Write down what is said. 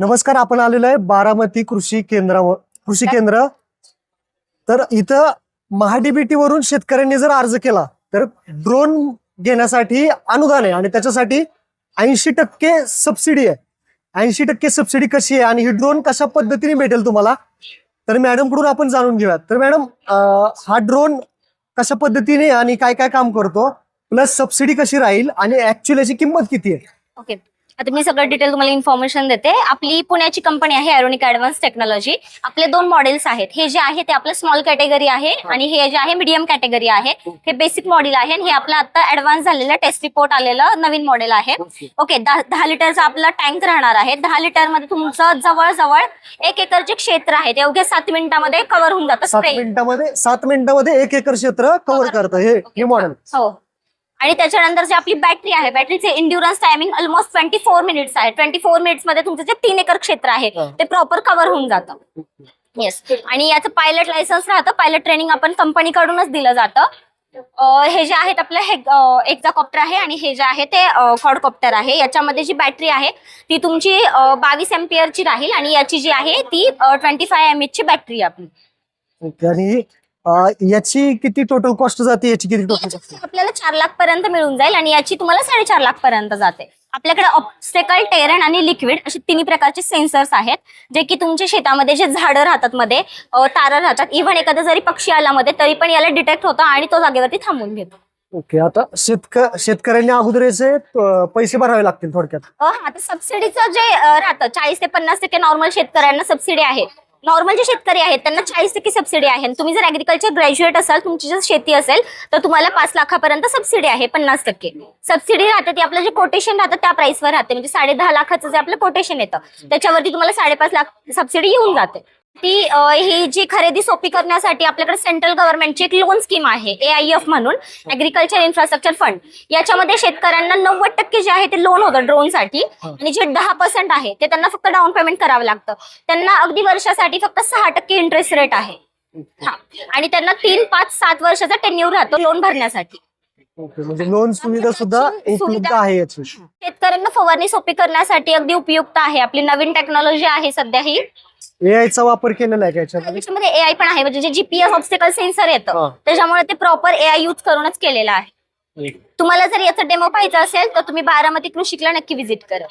नमस्कार, आपण आलेलो आहे बारामती कृषी केंद्र. तर इथं महाडीबीटी वरून शेतकऱ्यांनी जर अर्ज केला तर ड्रोन घेण्यासाठी अनुदान आहे आणि त्याच्यासाठी 80% सबसिडी आहे. 80% सबसिडी कशी आहे आणि ही ड्रोन कशा पद्धतीने भेटेल तुम्हाला, तर मॅडम कडून आपण जाणून घेऊयात. तर मॅडम, हा ड्रोन कशा पद्धतीने आणि काय काय काम करतो, प्लस सबसिडी कशी राहील आणि ऍक्च्युअली याची किंमत किती आहे? ओके, आता मी सगळं डिटेल तुम्हाला इन्फॉर्मेशन देते. आपली पुण्याची कंपनी आहे एरोनिक ऍडव्हान्स टेक्नॉलॉजी. आपले 2 मॉडेल्स आहेत. हे जे आहे ते आपलं स्मॉल कॅटेगरी आहे आणि हे जे आहे मीडियम कॅटेगरी आहे. हे बेसिक मॉडेल आहे आणि हे आपलं आता ऍडव्हान्स झालेलं टेस्ट रिपोर्ट आलेलं नवीन मॉडेल आहे. ओके, 10 लिटरचा आपला टँक राहणार आहे. 10 लिटर मध्ये तुमचं जवळजवळ 1 एकरचे क्षेत्र आहे. ते अवघ्या 7 मिनिटांमध्ये कव्हर होऊन जातं. 7 मिनिटामध्ये 1 एकर क्षेत्र कव्हर करतं हे मॉडेल. हो, आणि त्याच्यानंतर जे आपली बॅटरी आहे, बॅटरीचे इंड्युरन्स टायमिंग ऑलमोस्ट 24 मिनिट्स आहे. 24 मिनिट्स मध्ये तुमचं जे 3 एकर क्षेत्र आहे ते प्रॉपर कव्हर होऊन जातं. येस, आणि याचं पायलट लायसन्स राहतं. पायलट ट्रेनिंग आपण कंपनीकडूनच दिलं जातं. हे जे आहेत आपलं हे एक्झाकॉप्टर आहे आणि हे जे आहे ते क्वाडकॉप्टर आहे. याच्यामध्ये जी बॅटरी आहे ती तुमची 22 एम्पियरची राहील आणि याची जी आहे ती 25 mAh ची बॅटरी आपली. आणि याची किती टोटल कॉस्ट जाते? याची किती टोटल कॉस्ट? आपल्याला 4 लाख पर्यंत मिळून जाईल आणि याची तुम्हाला 4.5 लाख पर्यंत जाते. आपल्याकडे ऑब्स्टेकल, टेरेन आणि लिक्विड असे 3 प्रकारचे सेन्सर्स आहेत, जे की तुमच्या शेतामध्ये जे झाडं राहतात मध्ये, तारा राहतात, इव्हन एखादा जरी पक्षी आला मध्ये तरी पण याला डिटेक्ट होतं आणि तो जागेवरती थांबून घेतो. ओके, आता शेतकऱ्यांनी अगोदर याचे पैसे भरावे लागतील थोडक्यात. आता सबसिडीचं जे राहतं 40 ते 50% नॉर्मल शेतकऱ्यांना सबसिडी आहे. नॉर्मल जे शेतकरी आहेत त्यांना 40% सबसिडी आहे. तुम्ही जर ऍग्रिकल्चर ग्रॅज्युएट असाल, तुमची जर शेती असेल तर तुम्हाला 5 लाखापर्यंत सबसिडी आहे. 50% सबसिडी राहते. ती आपलं जे कोटेशन राहतं त्या प्राइसवर राहते. म्हणजे 10.5 लाखाचं जे आपलं कोटेशन येतं त्याच्यावरती तुम्हाला 5.5 लाख सबसिडी येऊन जाते. ही जी खरेदी सोपी करण्यासाठी आपल्याकडे सेंट्रल गव्हर्नमेंटची एक लोन स्कीम आहे, AIF म्हणून, ऍग्रिकल्चर इन्फ्रास्ट्रक्चर फंड. याच्यामध्ये शेतकऱ्यांना 90% जे आहे ते लोन होतं ड्रोनसाठी आणि जे 10% आहे ते त्यांना फक्त डाऊन पेमेंट करावं लागतं. त्यांना अगदी वर्षासाठी फक्त 6% इंटरेस्ट रेट आहे. हा, आणि त्यांना 3, 5, 7 वर्षाचा टेन्यूर राहतो लोन भरण्यासाठी. म्हणजे लोन सुविधा सुद्धा उपलब्ध आहे याची. शेतकऱ्यांना फवारणी सोपी करण्यासाठी अगदी उपयुक्त आहे. आपली नवीन टेक्नॉलॉजी आहे सध्या ही. AI चा वापर केलेला आहे त्याच्यामध्ये AI पण आहे. म्हणजे जे GPS ऑब्स्टेकल सेन्सर येतं त्याच्यामुळे ते प्रॉपर AI यूज करूनच केलेलं आहे. तुम्हाला जर याचा डेमो पाहायचा असेल तर तुम्ही बारामती कृषीला नक्की व्हिजिट करा.